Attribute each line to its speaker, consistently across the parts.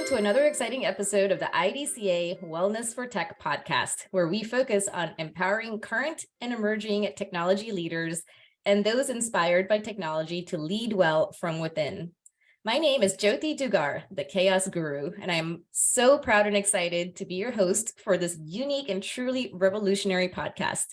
Speaker 1: Welcome to another exciting episode of the IDCA Wellness for Tech podcast, where we focus on empowering current and emerging technology leaders and those inspired by technology to lead well from within. My name is Jothi Dugar, the Chaos Guru, and I'm so proud and excited to be your host for this unique and truly revolutionary podcast.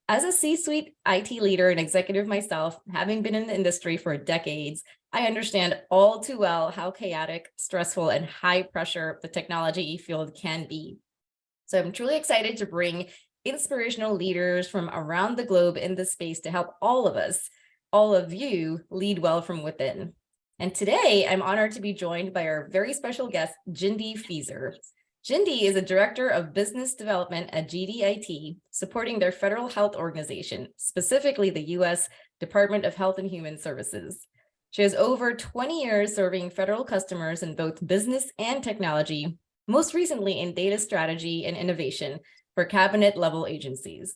Speaker 1: As a C-suite IT leader and executive myself, having been in the industry for decades, I understand all too well how chaotic, stressful, and high pressure the technology field can be. So I'm truly excited to bring inspirational leaders from around the globe in this space to help all of us, all of you, lead well from within. And today I'm honored to be joined by our very special guest, Gindy Feeser. Gindi is a director of business development at GDIT, supporting their federal health organization, specifically the U.S. Department of Health and Human Services. She has over 20 years serving federal customers in both business and technology, most recently in data strategy and innovation for cabinet-level agencies.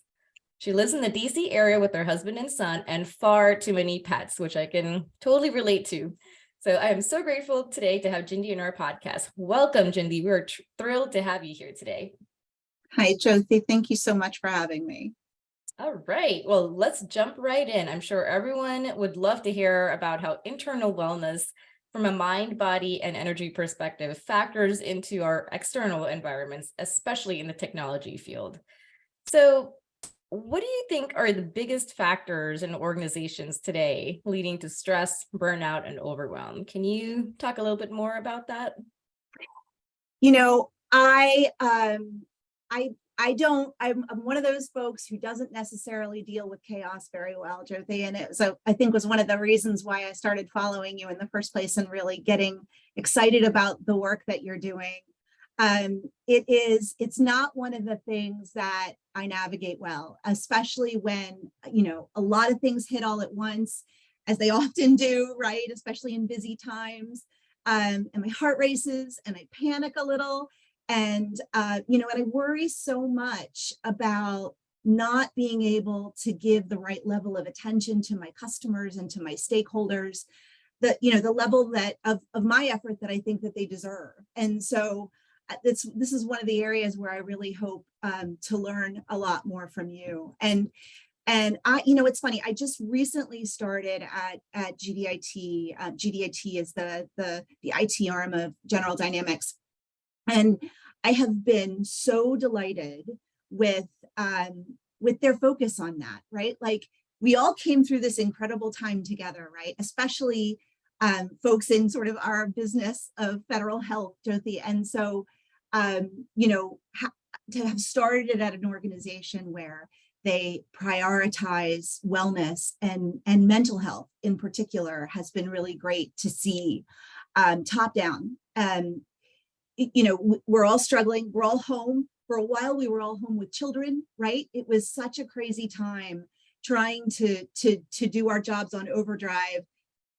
Speaker 1: She lives in the DC area with her husband and son and far too many pets, which I can totally relate to. So I am so grateful today to have Gindi in our podcast. Welcome, Gindi. We're thrilled to have you here today.
Speaker 2: Hi, Jothi. Thank you so much for having me.
Speaker 1: All right. Well, let's jump right in. I'm sure everyone would love to hear about how internal wellness from a mind, body, and energy perspective factors into our external environments, especially in the technology field. So what do you think are the biggest factors in organizations today leading to stress, burnout, and overwhelm? Can you talk a little bit more about that?
Speaker 2: You know, I'm one of those folks who doesn't necessarily deal with chaos very well, Jothi, and I think was one of the reasons why I started following you in the first place and really getting excited about the work that you're doing. It's not one of the things that I navigate well, especially when, a lot of things hit all at once, as they often do, right? Especially in busy times. And my heart races and I panic a little. And, and I worry so much about not being able to give the right level of attention to my customers and to my stakeholders, the level of my effort that I think that they deserve. And so this is one of the areas where I really hope to learn a lot more from you. And I, it's funny, I just recently started at GDIT. GDIT is the IT arm of General Dynamics. And I have been so delighted with their focus on that, right? Like, we all came through this incredible time together, right? Especially folks in sort of our business of federal health, Jothi. And so, to have started it at an organization where they prioritize wellness and mental health in particular has been really great to see top down. We're all struggling. We're all home. For a while, we were all home with children, right? It was such a crazy time trying to do our jobs on overdrive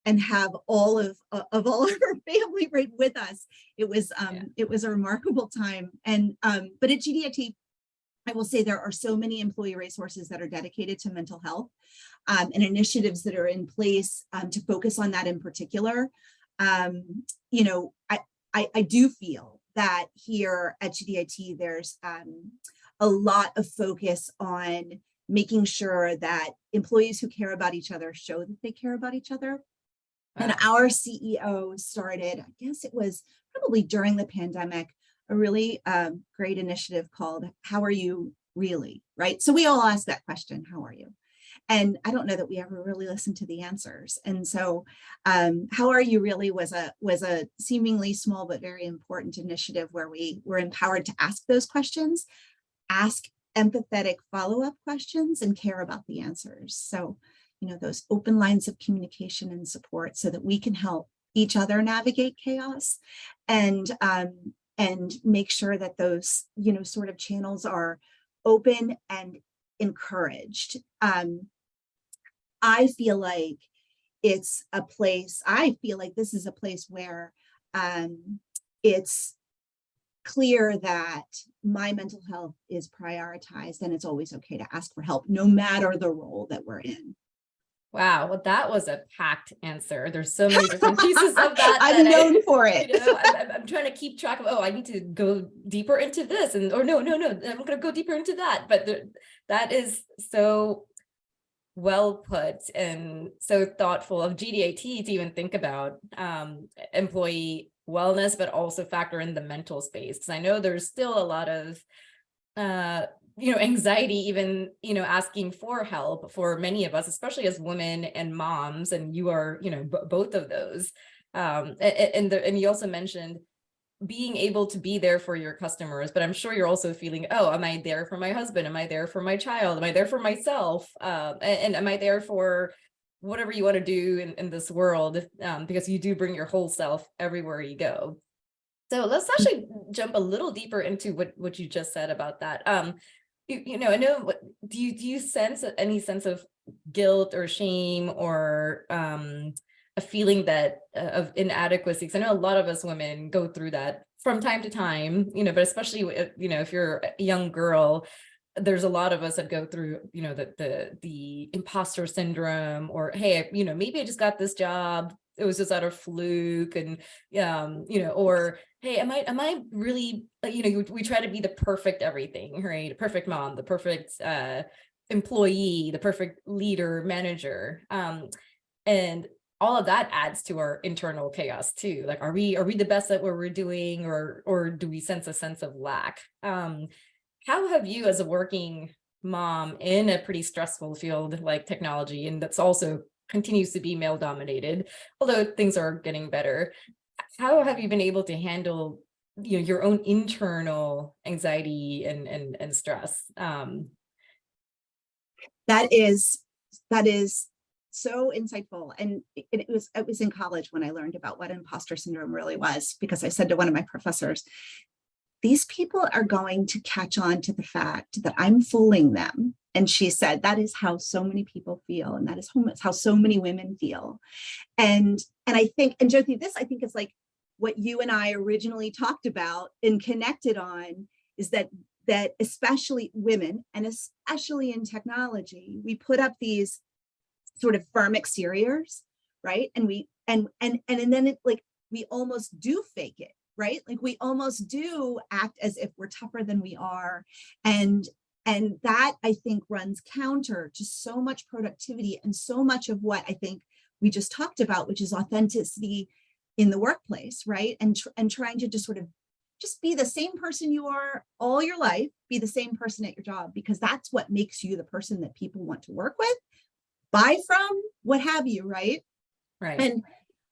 Speaker 2: and have all of our family right with us. It was a remarkable time. And but at GDIT, I will say there are so many employee resources that are dedicated to mental health and initiatives that are in place to focus on that in particular. I do feel that here at GDIT, there's a lot of focus on making sure that employees who care about each other show that they care about each other. Wow. And our CEO started, I guess it was probably during the pandemic, a really great initiative called How Are You Really? Right? So we all ask that question, how are you? And I don't know that we ever really listened to the answers. And so How Are You Really was a seemingly small but very important initiative where we were empowered to ask those questions, ask empathetic follow-up questions, and care about the answers. So, those open lines of communication and support so that we can help each other navigate chaos and make sure that those, sort of channels are open and encouraged. I feel like this is a place where it's clear that my mental health is prioritized and it's always okay to ask for help, no matter the role that we're in.
Speaker 1: Wow, well, that was a packed answer. There's so many different pieces of that
Speaker 2: I'm known for it.
Speaker 1: I'm trying to keep track of, oh, I need to go deeper into this, and or no, I'm going to go deeper into that. But that is so well put and so thoughtful of GDIT to even think about employee wellness, but also factor in the mental space. Because I know there's still a lot of anxiety, even, asking for help for many of us, especially as women and moms, and you are, both of those. And you also mentioned being able to be there for your customers, but I'm sure you're also feeling, oh, am I there for my husband? Am I there for my child? Am I there for myself? And am I there for whatever you want to do in this world? Because you do bring your whole self everywhere you go. So let's actually jump a little deeper into what you just said about that. I know, do you sense any sense of guilt or shame or a feeling that of inadequacy? Because I know a lot of us women go through that from time to time, but especially if you're a young girl, there's a lot of us that go through, the imposter syndrome, or, hey, maybe I just got this job, it was just out of fluke, and or, hey, am I really, we try to be the perfect everything, right? Perfect mom, the perfect employee, the perfect leader, manager, and all of that adds to our internal chaos too. Like, are we the best at what we're doing, or do we sense a sense of lack? How have you, as a working mom in a pretty stressful field like technology, and that's also continues to be male dominated, although things are getting better, how have you been able to handle your own internal anxiety and stress?
Speaker 2: That is so insightful. And it was in college when I learned about what imposter syndrome really was, because I said to one of my professors, these people are going to catch on to the fact that I'm fooling them. And she said, that is how so many people feel. And that is how so many women feel. And I think, and Jothi, this I think is like what you and I originally talked about and connected on, is that especially women, and especially in technology, we put up these sort of firm exteriors, right? And then it, like, we almost do fake it, right? Like, we almost do act as if we're tougher than we are. And that, I think, runs counter to so much productivity and so much of what I think we just talked about, which is authenticity in the workplace, right? And trying to just sort of just be the same person you are all your life, be the same person at your job, because that's what makes you the person that people want to work with, buy from, what have you, right?
Speaker 1: Right.
Speaker 2: And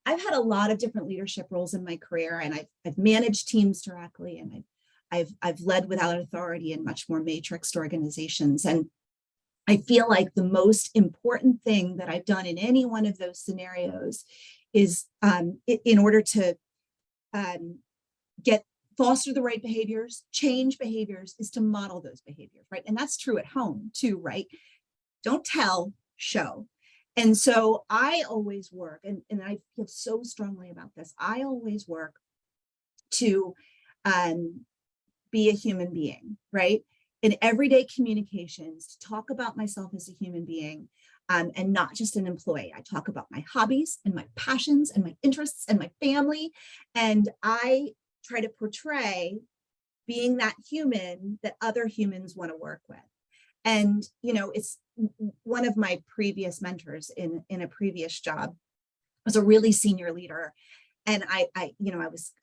Speaker 2: I've had a lot of different leadership roles in my career, and I've managed teams directly, and I've led without authority in much more matrixed organizations. And I feel like the most important thing that I've done in any one of those scenarios is, in order to foster the right behaviors, change behaviors, is to model those behaviors, right? And that's true at home too, right? Don't tell, show. And so I always work, and I feel so strongly about this, I always work to be a human being, right? In everyday communications, to talk about myself as a human being, and not just an employee. I talk about my hobbies and my passions and my interests and my family. And I try to portray being that human that other humans want to work with. And, it's one of my previous mentors in a previous job was a really senior leader. And I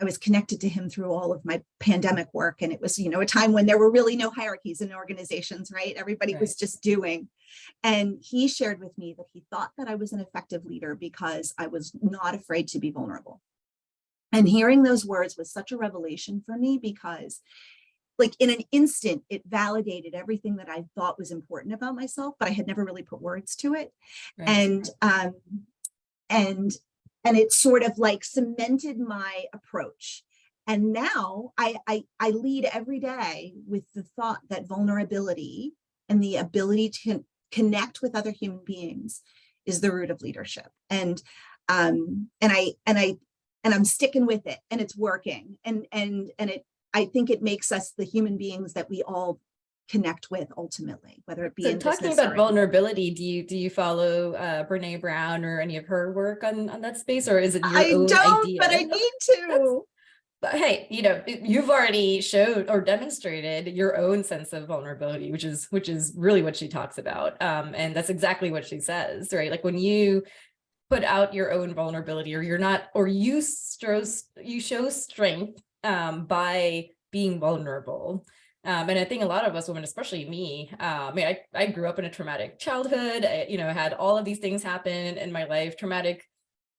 Speaker 2: was connected to him through all of my pandemic work. And it was, a time when there were really no hierarchies in organizations, right? Everybody was just doing. And he shared with me that he thought that I was an effective leader because I was not afraid to be vulnerable. And hearing those words was such a revelation for me, because like in an instant, it validated everything that I thought was important about myself, but I had never really put words to it. Right. And it sort of like cemented my approach. And now I lead every day with the thought that vulnerability and the ability to connect with other human beings is the root of leadership. And I'm sticking with it, and it's working. And I think it makes us the human beings that we all connect with ultimately, whether it be
Speaker 1: So
Speaker 2: in
Speaker 1: talking
Speaker 2: business
Speaker 1: about
Speaker 2: or
Speaker 1: vulnerability, do you follow Brene Brown or any of her work on that space, or is it your
Speaker 2: I
Speaker 1: own
Speaker 2: don't, but I
Speaker 1: idea?
Speaker 2: need
Speaker 1: That's,
Speaker 2: to.
Speaker 1: but hey, you've already showed or demonstrated your own sense of vulnerability, which is really what she talks about. And that's exactly what she says, right? Like when you put out your own vulnerability, or you're not, or you show strength by being vulnerable. And I think a lot of us women, especially me, I mean, I grew up in a traumatic childhood. I had all of these things happen in my life, traumatic,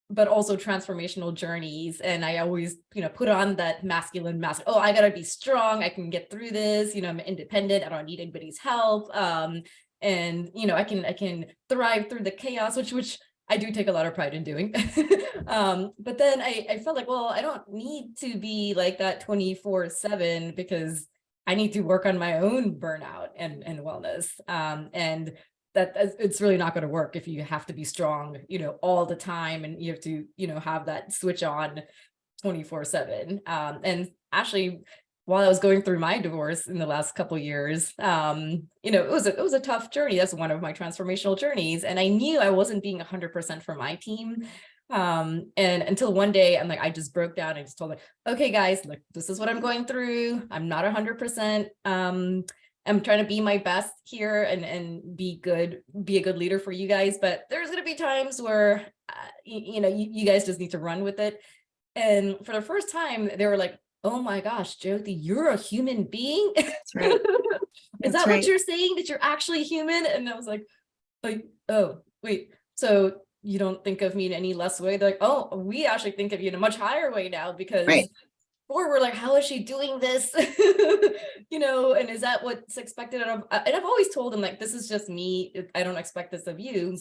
Speaker 1: but also transformational journeys. And I always, put on that masculine mask. Oh, I gotta be strong. I can get through this. I'm independent. I don't need anybody's help. And I can thrive through the chaos, which I do take a lot of pride in doing. But then I felt like, well, I don't need to be like that 24/7, because I need to work on my own burnout and wellness. And that it's really not going to work if you have to be strong, all the time, and you have to, have that switch on 24/7. And actually, while I was going through my divorce in the last couple of years, it was a tough journey. That's one of my transformational journeys, and I knew I wasn't being 100% for my team. And until one day, I just broke down. I just told them, okay, guys, look, this is what I'm going through. I'm not 100%. I'm trying to be my best here and be a good leader for you guys. But there's going to be times where, you guys just need to run with it. And for the first time, they were like, oh my gosh, Jothi, you're a human being.
Speaker 2: That's right.
Speaker 1: Is that what you're saying, that you're actually human? And I was like, oh, wait, so you don't think of me in any less way? They're like, oh, we actually think of you in a much higher way now, because before we're like, how is she doing this? And is that what's expected of? And I've always told them, like, this is just me. I don't expect this of you.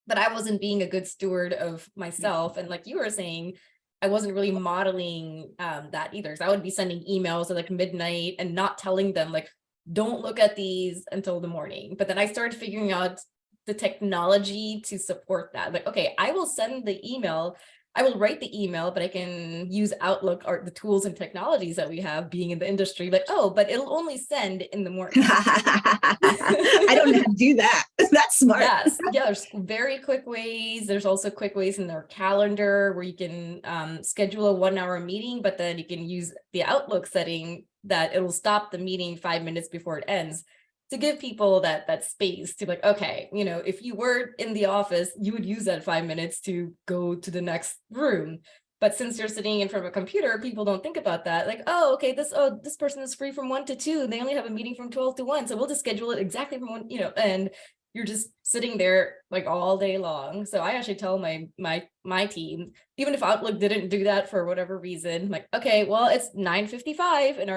Speaker 1: But I wasn't being a good steward of myself. And like you were saying, I wasn't really modeling that either. So I would be sending emails at like midnight and not telling them, like, don't look at these until the morning. But then I started figuring out the technology to support that. Like, okay, I will send the email. I will write the email, but I can use Outlook or the tools and technologies that we have being in the industry. Like, oh, but it'll only send in the morning.
Speaker 2: I don't know how to do that. That's smart.
Speaker 1: Yes. Yeah. There's very quick ways. There's also quick ways in their calendar where you can schedule a 1-hour meeting, but then you can use the Outlook setting that it'll stop the meeting 5 minutes before it ends, to give people that space to, like, okay, if you were in the office, you would use that 5 minutes to go to the next room. But since you're sitting in front of a computer, people don't think about that. Like, oh, okay, this person is free from 1 to 2. They only have a meeting from 12 to 1. So we'll just schedule it exactly from 1, and you're just sitting there like all day long. So I actually tell my team, even if Outlook didn't do that for whatever reason, like, okay, well, it's 9:55 and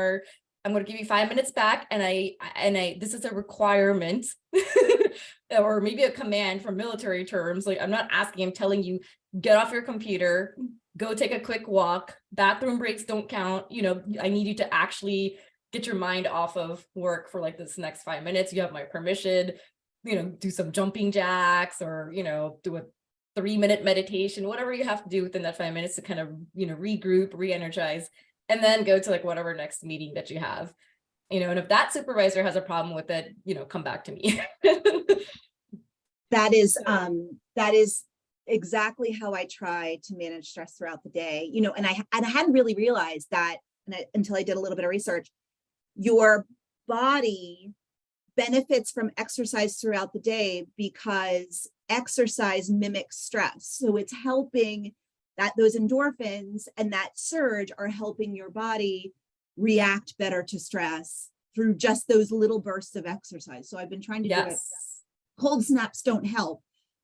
Speaker 1: I'm going to give you 5 minutes back. And I this is a requirement or maybe a command from military terms. Like, I'm not asking, I'm telling you, get off your computer, go take a quick walk. Bathroom breaks don't count. I need you to actually get your mind off of work for like this next 5 minutes. You have my permission, do some jumping jacks, or, do a 3-minute meditation, whatever you have to do within that 5 minutes to kind of, regroup, re-energize, and then go to like whatever next meeting that you have. And if that supervisor has a problem with it, come back to me.
Speaker 2: That is exactly how I try to manage stress throughout the day. And I hadn't really realized that until I did a little bit of research. Your body benefits from exercise throughout the day because exercise mimics stress. So it's helping that those endorphins and that surge are helping your body react better to stress through just those little bursts of exercise. So I've been trying to do it. Cold snaps don't help,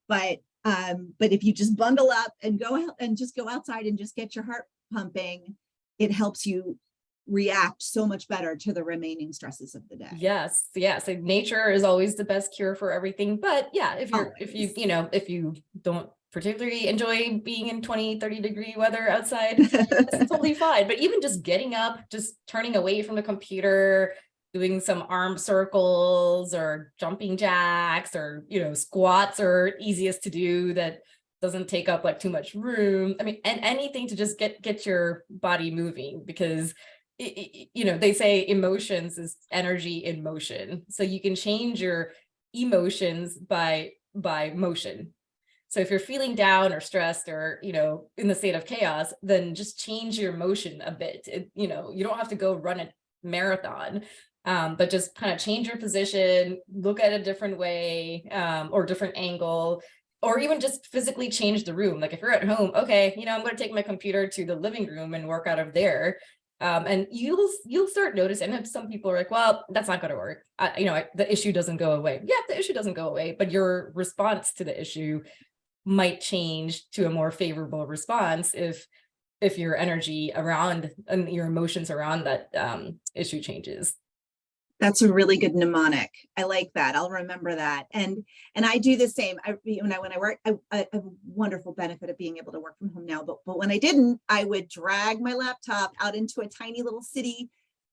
Speaker 2: but if you just bundle up and go out and just go outside and just get your heart pumping, it helps you react so much better to the remaining stresses of the day.
Speaker 1: Yes. So nature is always the best cure for everything. But yeah, if you don't particularly enjoy being in 20-30 degree weather outside, that's totally fine. But even just getting up, just turning away from the computer, doing some arm circles or jumping jacks, or squats are easiest to do, that doesn't take up like too much room. I mean, and anything to just get your body moving, because they say emotions is energy in motion. So you can change your emotions by motion. So if you're feeling down or stressed or, in the state of chaos, then just change your motion a bit. You don't have to go run a marathon, but just kind of change your position, look at a different way, or different angle, or even just physically change the room. Like if you're at home, okay, I'm going to take my computer to the living room and work out of there. And you'll start noticing, and some people are like, well, that's not going to work. The issue doesn't go away. Yeah, the issue doesn't go away, but your response to the issue might change to a more favorable response if your energy around and your emotions around that issue changes.
Speaker 2: That's a really good mnemonic. I like that. I'll remember that. And I do the same. When I work, I have a wonderful benefit of being able to work from home now. But when I didn't, I would drag my laptop out into a tiny little city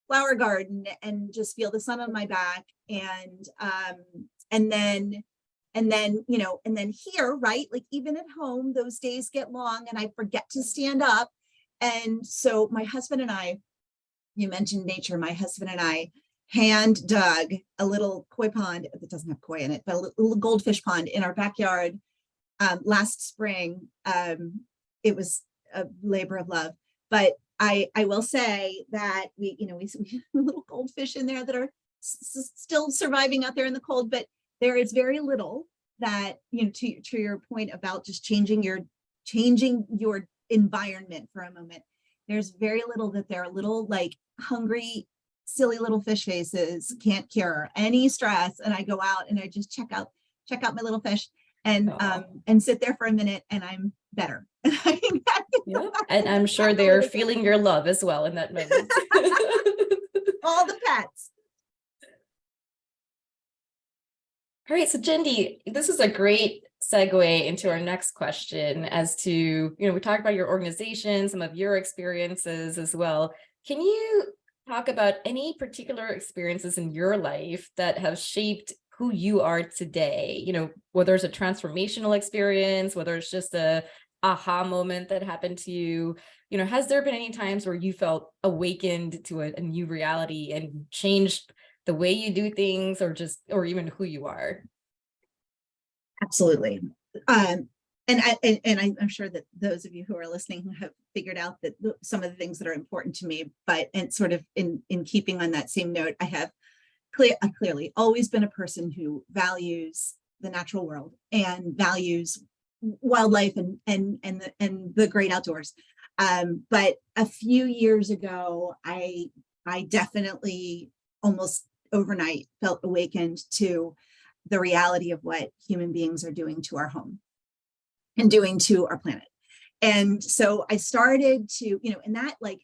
Speaker 2: flower garden and just feel the sun on my back. And then here, right? Like even at home, those days get long and I forget to stand up. And so my husband and I, you mentioned nature, my husband and I hand dug a little koi pond that doesn't have koi in it, but a little goldfish pond in our backyard last spring. It was a labor of love, but I will say that we have little goldfish in there that are still surviving out there in the cold, but there is very little that, to your point about just changing your environment for a moment. There's very little that they're little like hungry, silly little fish faces can't cure any stress. And I go out and I just check out my little fish and sit there for a minute and I'm better.
Speaker 1: Yeah. And I'm sure they're feeling your love as well in that moment.
Speaker 2: All the pets.
Speaker 1: All right, so Gindi, this is a great segue into our next question as to, we talked about your organization, some of your experiences as well. Can you talk about any particular experiences in your life that have shaped who you are today? Whether it's a transformational experience, whether it's just a aha moment that happened to you, has there been any times where you felt awakened to a new reality and changed the way you do things or even who you are?
Speaker 2: Absolutely. And I'm sure that those of you who are listening have figured out that some of the things that are important to me, and sort of in keeping on that same note, I have clearly always been a person who values the natural world and values wildlife and the great outdoors. But a few years ago, I definitely almost overnight felt awakened to the reality of what human beings are doing to our home and doing to our planet. And so I started to, and that like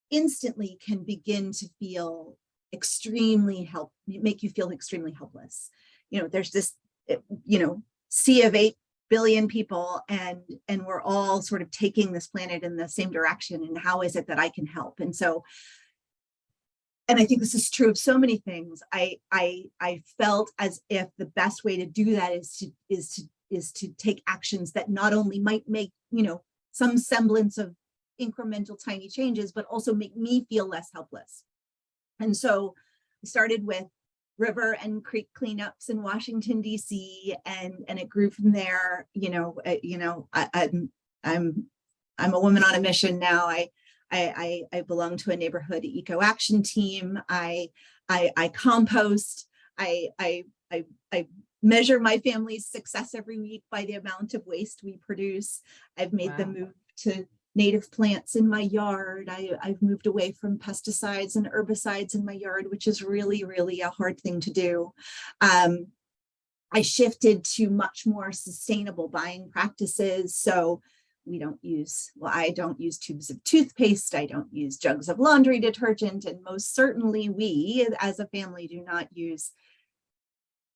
Speaker 2: instantly can begin to feel make you feel extremely helpless. There's this, sea of 8 billion people and we're all sort of taking this planet in the same direction. And how is it that I can help? And I think this is true of so many things. I felt as if the best way to do that is to take actions that not only might make, some semblance of incremental tiny changes, but also make me feel less helpless. And so I started with river and creek cleanups in Washington, D.C. and it grew from there. I'm a woman on a mission now. I belong to a neighborhood eco action team. I compost. I measure my family's success every week by the amount of waste we produce. I've made the move to native plants in my yard. I've moved away from pesticides and herbicides in my yard, which is really, really a hard thing to do. I shifted to much more sustainable buying practices. So I don't use tubes of toothpaste. I don't use jugs of laundry detergent. And most certainly we as a family do not use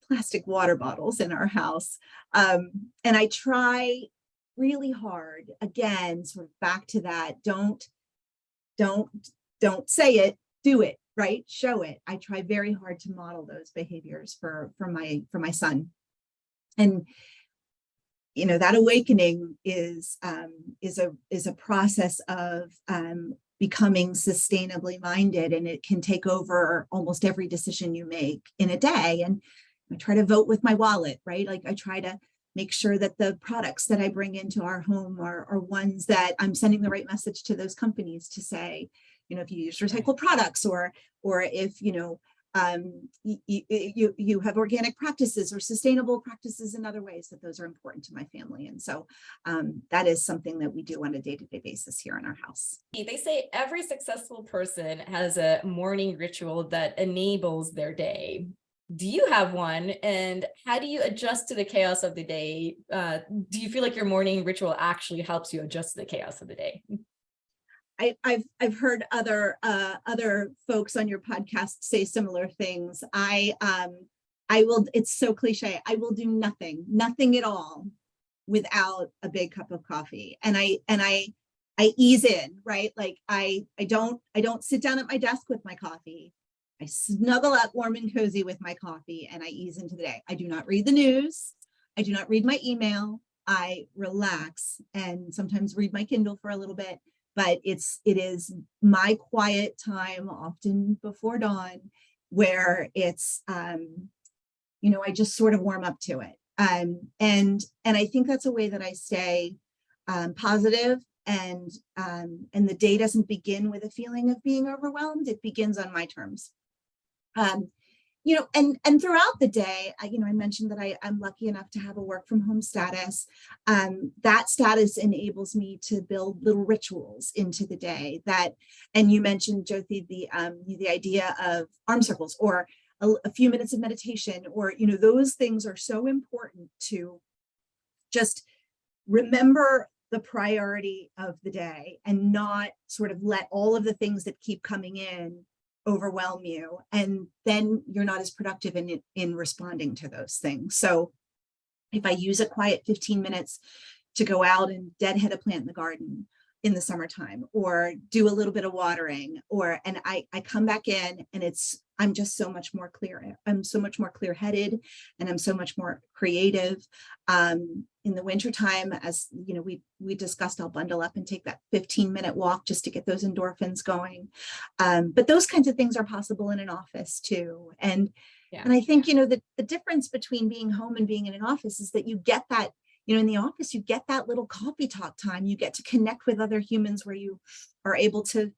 Speaker 2: plastic water bottles in our house. And I try really hard, again, sort of back to that, don't say it, do it, right? Show it. I try very hard to model those behaviors for my son. And that awakening is a process of becoming sustainably minded, and it can take over almost every decision you make in a day. And I try to vote with my wallet, right? Like I try to make sure that the products that I bring into our home are ones that I'm sending the right message to those companies to say, if you use recycled products, or if, you have organic practices or sustainable practices in other ways, that those are important to my family. And so that is something that we do on a day-to-day basis here in our house.
Speaker 1: They say every successful person has a morning ritual that enables their day. Do you have one? And how do you adjust to the chaos of the day? Do you feel like your morning ritual actually helps you adjust to the chaos of the day?
Speaker 2: I've heard other folks on your podcast say similar things. I will, it's so cliche, I will do nothing at all without a big cup of coffee. And I ease in, right? Like I don't sit down at my desk with my coffee. I snuggle up warm and cozy with my coffee, and I ease into the day. I do not read the news. I do not read my email. I relax and sometimes read my Kindle for a little bit, but it is my quiet time, often before dawn, where it's, I just sort of warm up to it. And I think that's a way that I stay positive, and the day doesn't begin with a feeling of being overwhelmed. It begins on my terms. And throughout the day, I mentioned that I'm lucky enough to have a work from home status. That status enables me to build little rituals into the day and you mentioned, Jothi, the idea of arm circles, or a few minutes of meditation, or, those things are so important to just remember the priority of the day and not sort of let all of the things that keep coming in overwhelm you, and then you're not as productive in responding to those things. So if I use a quiet 15 minutes to go out and deadhead a plant in the garden in the summertime, or do a little bit of watering, and I come back in, and I'm just so much more clear. I'm so much more clear-headed, and I'm so much more creative. In the wintertime, as we discussed, I'll bundle up and take that 15-minute walk just to get those endorphins going. But those kinds of things are possible in an office too. And I think, the difference between being home and being in an office is that you get that, in the office, you get that little coffee talk time. You get to connect with other humans where you are able to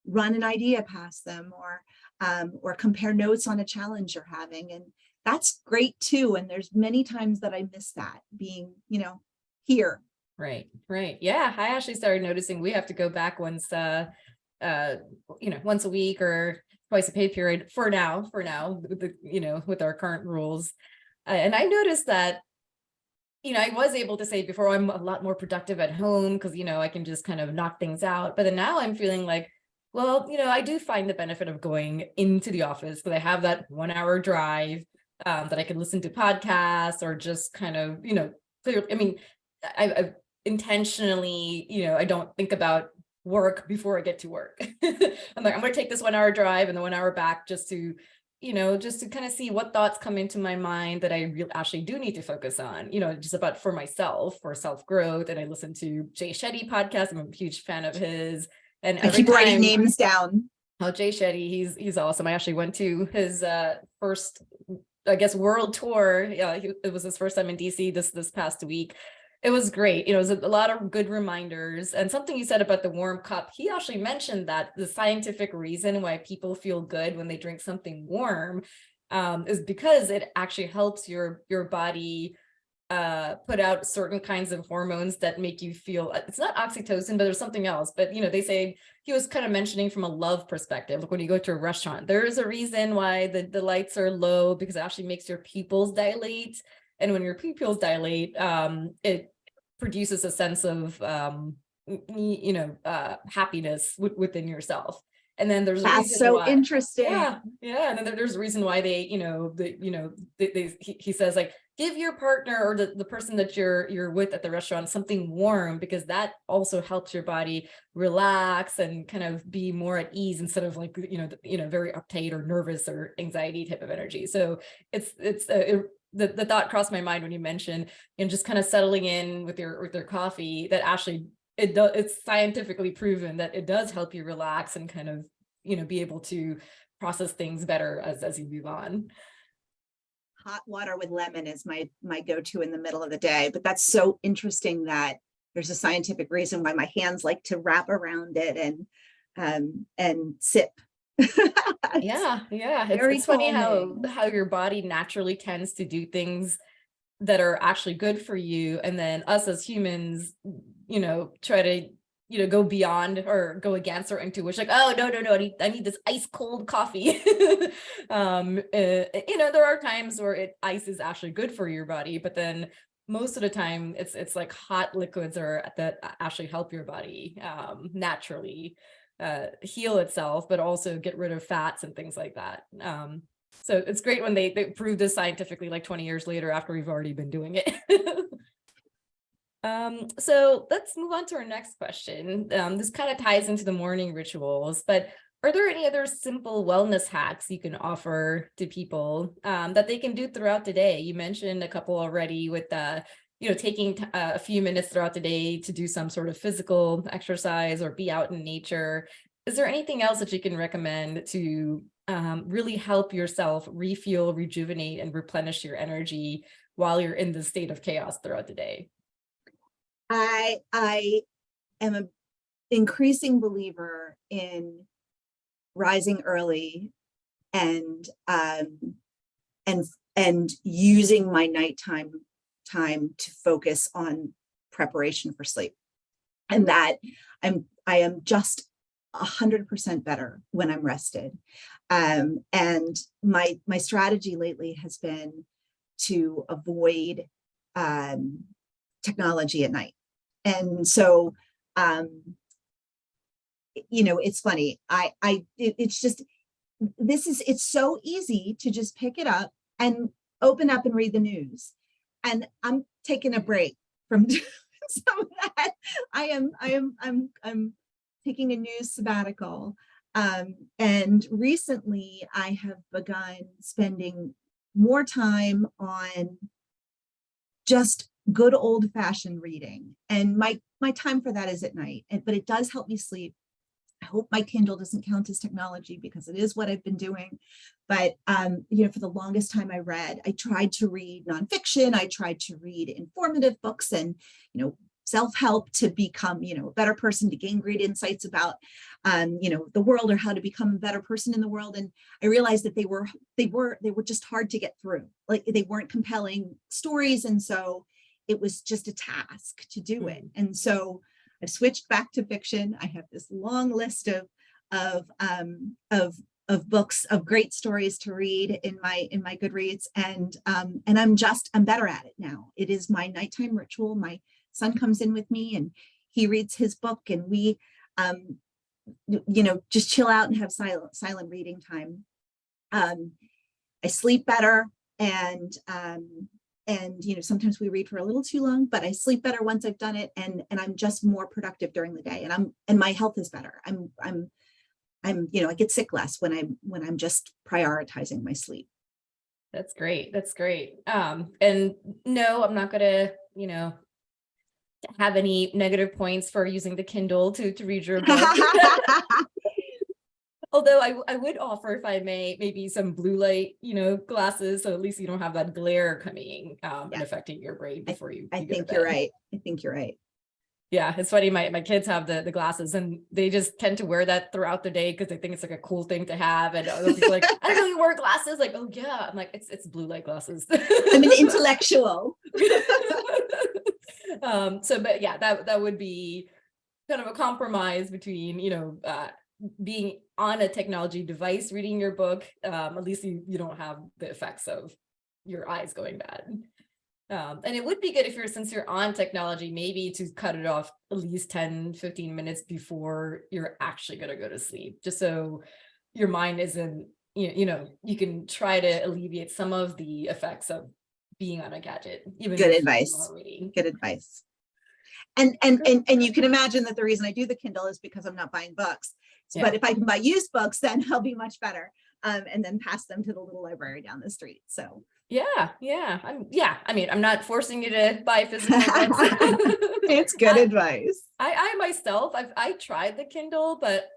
Speaker 2: run an idea past them, or compare notes on a challenge you're having. And that's great too. And there's many times that I miss that, being, here.
Speaker 1: Right. Yeah. I actually started noticing we have to go back once a week or twice a pay period for now, with our current rules. And I noticed that, I was able to say before, I'm a lot more productive at home because, I can just kind of knock things out. But then now I'm feeling like, well, I do find the benefit of going into the office, because I have that 1 hour drive that I can listen to podcasts, or just kind of, clear. I mean, I intentionally, I don't think about work before I get to work. I'm like, I'm going to take this 1 hour drive and the 1 hour back just to kind of see what thoughts come into my mind that I actually do need to focus on, just about for myself, for self-growth. And I listen to Jay Shetty podcast. I'm a huge fan of his. And
Speaker 2: I keep writing names down.
Speaker 1: Oh, Jay Shetty, he's awesome. I actually went to his first, I guess, world tour. Yeah, it was his first time in DC this past week. It was great. It was a lot of good reminders. And something you said about the warm cup, he actually mentioned that the scientific reason why people feel good when they drink something warm is because it actually helps your body put out certain kinds of hormones that make you feel, it's not oxytocin, but there's something else. But, they say, he was kind of mentioning from a love perspective, like when you go to a restaurant, there is a reason why the lights are low, because it actually makes your pupils dilate. And when your pupils dilate, it produces a sense of, happiness within yourself. And then there's
Speaker 2: that's so
Speaker 1: why,
Speaker 2: interesting.
Speaker 1: Yeah. And then there's a reason why they, he says, like, give your partner or the person that you're with at the restaurant something warm, because that also helps your body relax and kind of be more at ease, instead of like, very uptight or nervous or anxiety type of energy. So the thought crossed my mind when you mentioned, just kind of settling in with your coffee, that actually it's scientifically proven that it does help you relax and kind of, be able to process things better as you move on.
Speaker 2: Hot water with lemon is my go-to in the middle of the day, but that's so interesting that there's a scientific reason why my hands like to wrap around it and sip.
Speaker 1: Yeah. It's funny how your body naturally tends to do things that are actually good for you, and then us as humans, try to go beyond or go against our intuition, like, oh no, I need this ice cold coffee. There are times where ice is actually good for your body, but then most of the time it's like hot liquids that actually help your body naturally heal itself, but also get rid of fats and things like that. So it's great when they prove this scientifically like 20 years later after we've already been doing it. So let's move on to our next question. This kind of ties into the morning rituals, but are there any other simple wellness hacks you can offer to people that they can do throughout the day? You mentioned a couple already with taking a few minutes throughout the day to do some sort of physical exercise or be out in nature. Is there anything else that you can recommend to really help yourself refuel, rejuvenate, and replenish your energy while you're in the state of chaos throughout the day?
Speaker 2: I am an increasing believer in rising early and using my nighttime time to focus on preparation for sleep, and that I am just 100% better when I'm rested. And my strategy lately has been to avoid technology at night. And so, it's funny. It's so easy to just pick it up and open up and read the news. And I'm taking a break from doing some of that. I'm taking a news sabbatical. And recently I have begun spending more time on just good old-fashioned reading. And my time for that is at night, but it does help me sleep. I hope my Kindle doesn't count as technology because it is what I've been doing. But, for the longest time I tried to read nonfiction. I tried to read informative books and, self-help to become, a better person, to gain great insights about, the world, or how to become a better person in the world. And I realized that they were just hard to get through. Like, they weren't compelling stories. And so it was just a task to do it. And so I've switched back to fiction. I have this long list of books, of great stories to read in my Goodreads, and I'm better at it now. It is my nighttime ritual. My son comes in with me and he reads his book, and we just chill out and have silent reading time. I sleep better, and sometimes we read for a little too long, but I sleep better once I've done it, and I'm just more productive during the day, and my health is better. I get sick less when I'm just prioritizing my sleep.
Speaker 1: That's great. And no, I'm not gonna, have any negative points for using the Kindle to read your book. Although I would offer, if I may, maybe some blue light, glasses, so at least you don't have that glare coming and affecting your brain before you.
Speaker 2: I think you're right.
Speaker 1: Yeah, it's funny. My kids have the glasses, and they just tend to wear that throughout the day because they think it's like a cool thing to have. And other people are like, I know you wear glasses. Like, oh yeah. I'm like, it's blue light glasses.
Speaker 2: I'm an intellectual.
Speaker 1: But yeah, that would be kind of a compromise between, being on a technology device, reading your book. At least you don't have the effects of your eyes going bad. And it would be good since you're on technology, maybe to cut it off at least 10-15 minutes before you're actually going to go to sleep, just so your mind isn't, you can try to alleviate some of the effects of being on a gadget.
Speaker 2: Good advice. And you can imagine that the reason I do the Kindle is because I'm not buying books. Yeah. But if I can buy used books, then I'll be much better. And then pass them to the little library down the street. So
Speaker 1: yeah. I'm not forcing you to buy physical books.
Speaker 2: It's good advice.
Speaker 1: I myself, I tried the Kindle, but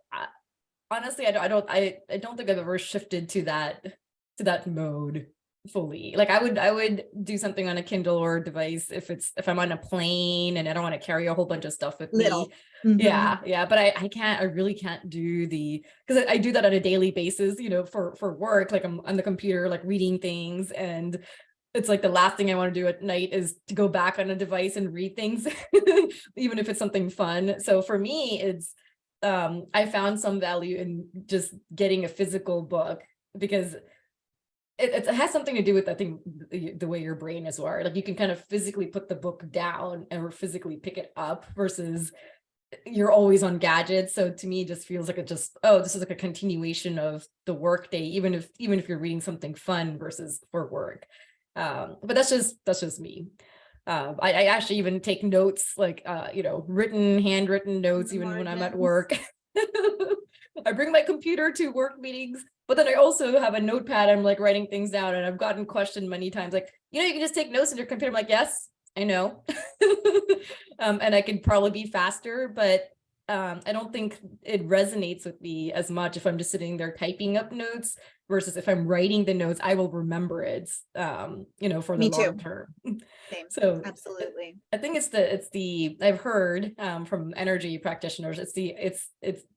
Speaker 1: honestly, I don't think I've ever shifted to that mode fully. Like I would do something on a Kindle or a device if I'm on a plane and I don't want to carry a whole bunch of stuff with
Speaker 2: Little.
Speaker 1: me.
Speaker 2: Mhm.
Speaker 1: Yeah, but I really can't do because I do that on a daily basis, for work. Like I'm on the computer, like reading things, and it's like the last thing I want to do at night is to go back on a device and read things, even if it's something fun. So for me, it's I found some value in just getting a physical book because it has something to do with, I think, the way your brain is wired. Like you can kind of physically put the book down or physically pick it up versus you're always on gadgets. So to me, it just feels like this is like a continuation of the work day, even if you're reading something fun versus for work. But that's just me. I actually even take notes, like handwritten notes, even when I'm at work. I bring my computer to work meetings, but then I also have a notepad. I'm like writing things down, and I've gotten questioned many times, like, you can just take notes in your computer. I'm like, yes, I know. And I could probably be faster, but I don't think it resonates with me as much if I'm just sitting there typing up notes versus if I'm writing the notes, I will remember it, for the
Speaker 2: Me
Speaker 1: long
Speaker 2: too.
Speaker 1: term.
Speaker 2: Same.
Speaker 1: So
Speaker 2: Absolutely.
Speaker 1: I think I've heard from energy practitioners,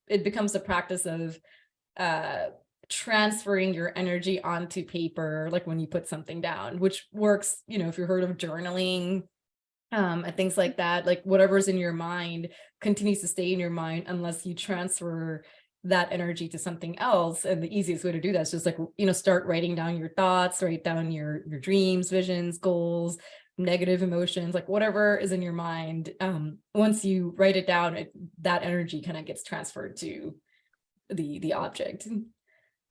Speaker 1: it becomes the practice of transferring your energy onto paper, like when you put something down, which works, if you've heard of journaling, and things like that, like whatever's in your mind continues to stay in your mind unless you transfer that energy to something else. And the easiest way to do that is just like, start writing down your thoughts, write down your dreams, visions, goals, negative emotions, like whatever is in your mind. Once you write it down, that energy kind of gets transferred to the object.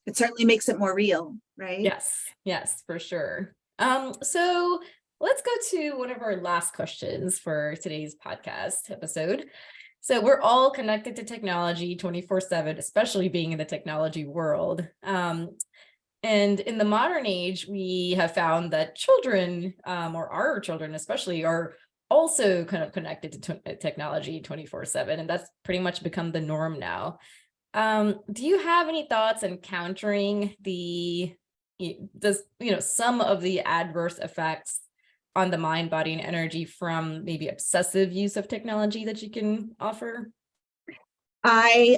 Speaker 2: It certainly makes it more real, right?
Speaker 1: Yes, for sure. So let's go to one of our last questions for today's podcast episode. So we're all connected to technology 24/7, especially being in the technology world. And in the modern age, we have found that children, or our children especially, are also kind of connected to technology 24/7, and that's pretty much become the norm now. Do you have any thoughts on countering some of the adverse effects on the mind, body, and energy from maybe excessive use of technology that you can offer?
Speaker 2: I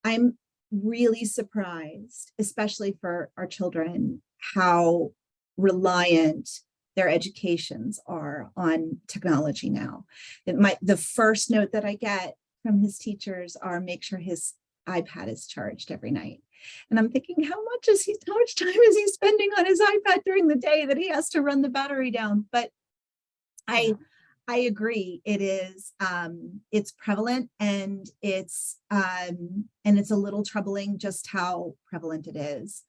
Speaker 2: I'm really surprised, especially for our children, how reliant their educations are on technology now. The first note that I get from his teachers are make sure his iPad is charged every night. And I'm thinking, how much time is he spending on his iPad during the day that he has to run the battery down? But
Speaker 1: Yeah.
Speaker 2: I agree. It's prevalent, and it's a little troubling just how prevalent it is.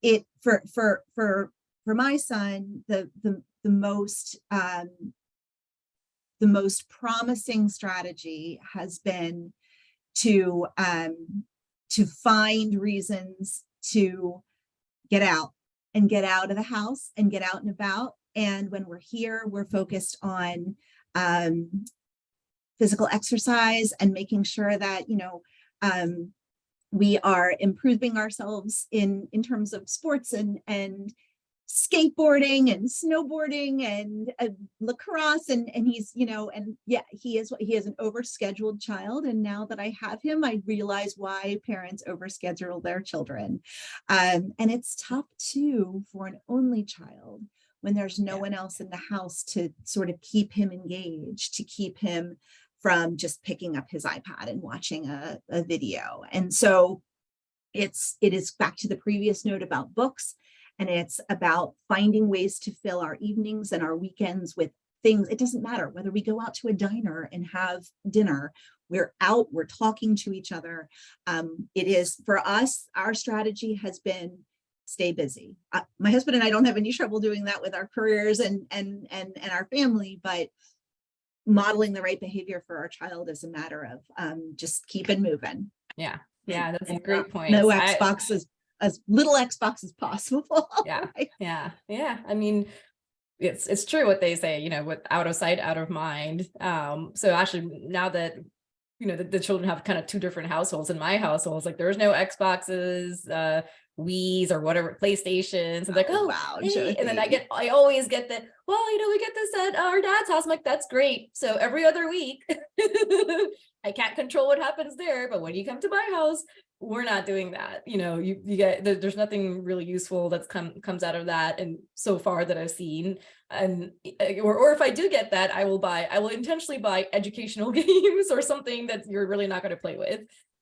Speaker 2: It for my son, the most promising strategy has been to find reasons to get out and get out of the house and get out and about. And when we're here, we're focused on physical exercise and making sure that, we are improving ourselves in terms of sports and skateboarding and snowboarding and lacrosse, and he's, he is an overscheduled child. And now that I have him, I realize why parents overschedule their children. And it's tough too for an only child when there's no one else in the house to sort of keep him engaged, to keep him from just picking up his iPad and watching a video. And so it is back to the previous note about books, and it's about finding ways to fill our evenings and our weekends with things. It doesn't matter whether we go out to a diner and have dinner, we're out, we're talking to each other. It is, for us, our strategy has been stay busy. My husband and I don't have any trouble doing that with our careers and our family, but modeling the right behavior for our child is a matter of just keep it moving.
Speaker 1: Yeah, that's a great point.
Speaker 2: No Xbox, as little Xbox as possible.
Speaker 1: Yeah,
Speaker 2: Right?
Speaker 1: yeah. I mean, it's true what they say, with out of sight, out of mind. So actually now that, the children have kind of two different households. In my household, like there's no Xboxes, Wii's or whatever, PlayStations. And like, oh,
Speaker 2: wow,
Speaker 1: hey. And then
Speaker 2: Jothi.
Speaker 1: I always get the, well, we get this at our dad's house. I'm like, that's great. So every other week, I can't control what happens there, but when you come to my house, we're not doing that. You get, there's nothing really useful that's comes out of that. And so far that I've seen, and or if I do get that, I will intentionally buy educational games or something that you're really not going to play with.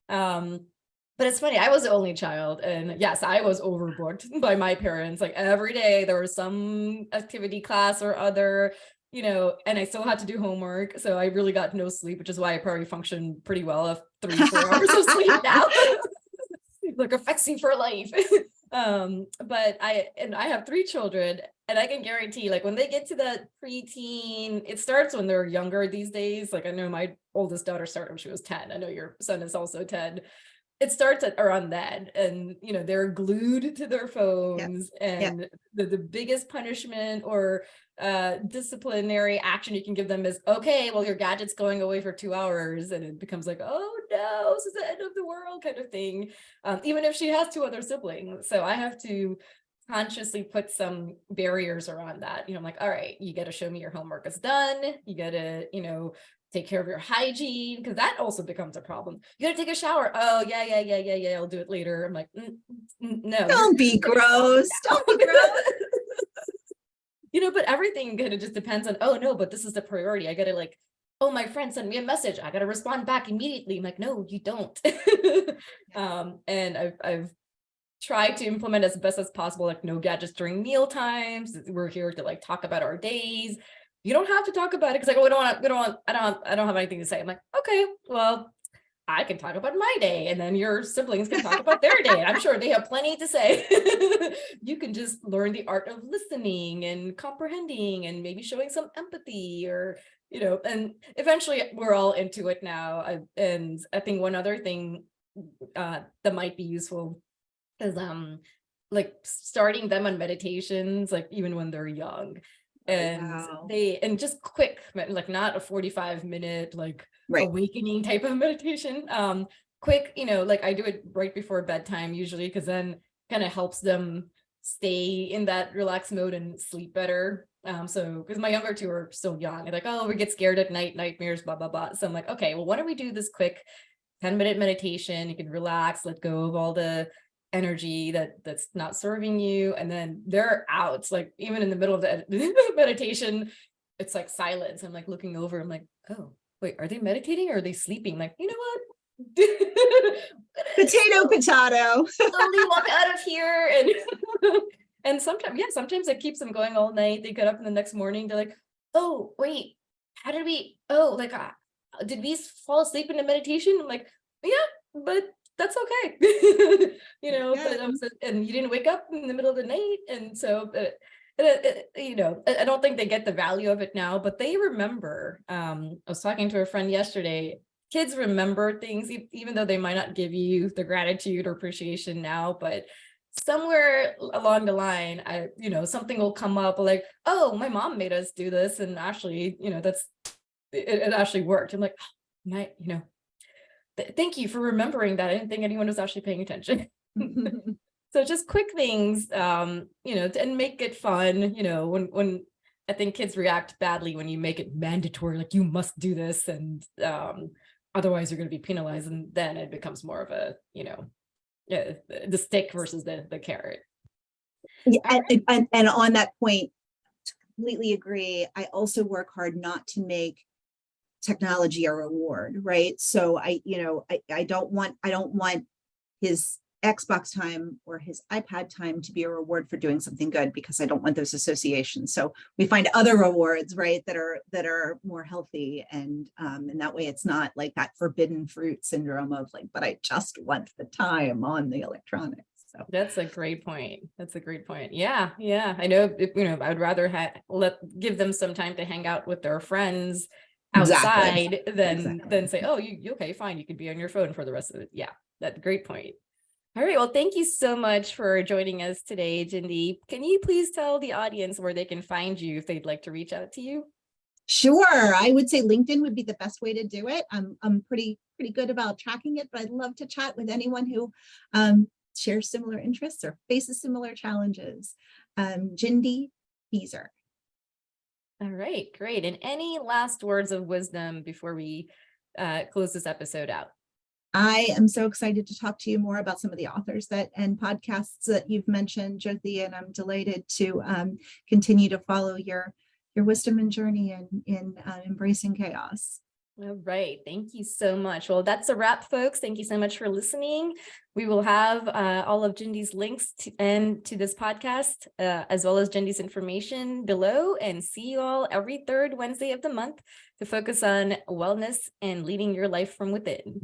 Speaker 1: But it's funny, I was the only child, and yes, I was overbooked by my parents. Like every day there was some activity class or other, and I still had to do homework. So I really got no sleep, which is why I probably function pretty well of 3-4 hours of sleep now. Like affects you for life. But I have 3 children, and I can guarantee, like when they get to that preteen, it starts when they're younger these days. Like I know my oldest daughter started when she was 10. I know your son is also 10. It starts at around that, and they're glued to their phones.
Speaker 2: Yep.
Speaker 1: And
Speaker 2: Yep.
Speaker 1: the biggest punishment or disciplinary action you can give them is, okay, well, your gadget's going away for 2 hours, and it becomes like, oh no, this is the end of the world kind of thing. Even if she has 2 other siblings. So I have to consciously put some barriers around that. I'm like, all right, you got to show me your homework is done. You got to, take care of your hygiene, because that also becomes a problem. You got to take a shower. Oh yeah, I'll do it later. I'm like, no.
Speaker 2: Don't be gross. Don't be gross.
Speaker 1: But everything kind of just depends on, oh no, but this is the priority. I got to, like, oh, my friend sent me a message, I got to respond back immediately. I'm like, no, you don't. And I've tried to implement as best as possible, like no gadgets during meal times. We're here to like talk about our days. You don't have to talk about it, because like, oh, I don't have anything to say. I'm like, okay, well, I can talk about my day, and then your siblings can talk about their day. I'm sure they have plenty to say. You can just learn the art of listening and comprehending, and maybe showing some empathy, or and eventually we're all into it now. And I think one other thing that might be useful is like starting them on meditations, like even when they're young. And
Speaker 2: Wow.
Speaker 1: and just quick, like not a 45-minute like
Speaker 2: Right.
Speaker 1: awakening type of meditation. Quick, like I do it right before bedtime usually, because then kind of helps them stay in that relaxed mode and sleep better. So because my younger 2 are still young, they're like, oh, we get scared at night, nightmares, blah blah blah. So I'm like, okay, well, why don't we do this quick 10-minute meditation? You can relax, let go of all the energy that's not serving you, and then they're out. Like even in the middle of the meditation, it's like silence. I'm like looking over, I'm like, oh wait, are they meditating or are they sleeping? Like, you know what?
Speaker 2: Potato.
Speaker 1: Slowly walk out of here. And sometimes it keeps them going all night. They get up in the next morning, they're like, oh wait, how did we, oh, like did we fall asleep in the meditation? I'm like, yeah, but that's okay. But and you didn't wake up in the middle of the night. And so I don't think they get the value of it now, but they remember. I was talking to a friend yesterday. Kids remember things, even though they might not give you the gratitude or appreciation now, but somewhere along the line, something will come up like, oh, my mom made us do this, and actually, it actually worked. I'm like, oh, thank you for remembering that. I didn't think anyone was actually paying attention. So just quick things, and make it fun. When I think kids react badly when you make it mandatory, like you must do this, and otherwise you're going to be penalized, and then it becomes more of a, the stick versus the carrot.
Speaker 2: Yeah, and on that point, completely agree. I also work hard not to make technology a reward, right? So I don't want his Xbox time or his iPad time to be a reward for doing something good, because I don't want those associations. So we find other rewards, right, that are more healthy, and that way it's not like that forbidden fruit syndrome of like, but I just want the time on the electronics. So
Speaker 1: that's a great point. Yeah. I know, I'd rather give them some time to hang out with their friends outside than say, oh, you okay, fine, you could be on your phone for the rest of it. Yeah, that's a great point. All right. Well, thank you so much for joining us today, Gindi. Can you please tell the audience where they can find you if they'd like to reach out to you?
Speaker 2: Sure, I would say LinkedIn would be the best way to do it. I'm pretty good about tracking it, but I'd love to chat with anyone who shares similar interests or faces similar challenges. Gindy Feeser.
Speaker 1: All right, great. And any last words of wisdom before we close this episode out?
Speaker 2: I am so excited to talk to you more about some of the authors that and podcasts that you've mentioned, Jothi, and I'm delighted to continue to follow your wisdom and journey in embracing chaos.
Speaker 1: All right. Thank you so much. Well, that's a wrap, folks. Thank you so much for listening. We will have all of Gindy's links to this podcast, as well as Gindy's information below, and see you all every third Wednesday of the month to focus on wellness and leading your life from within.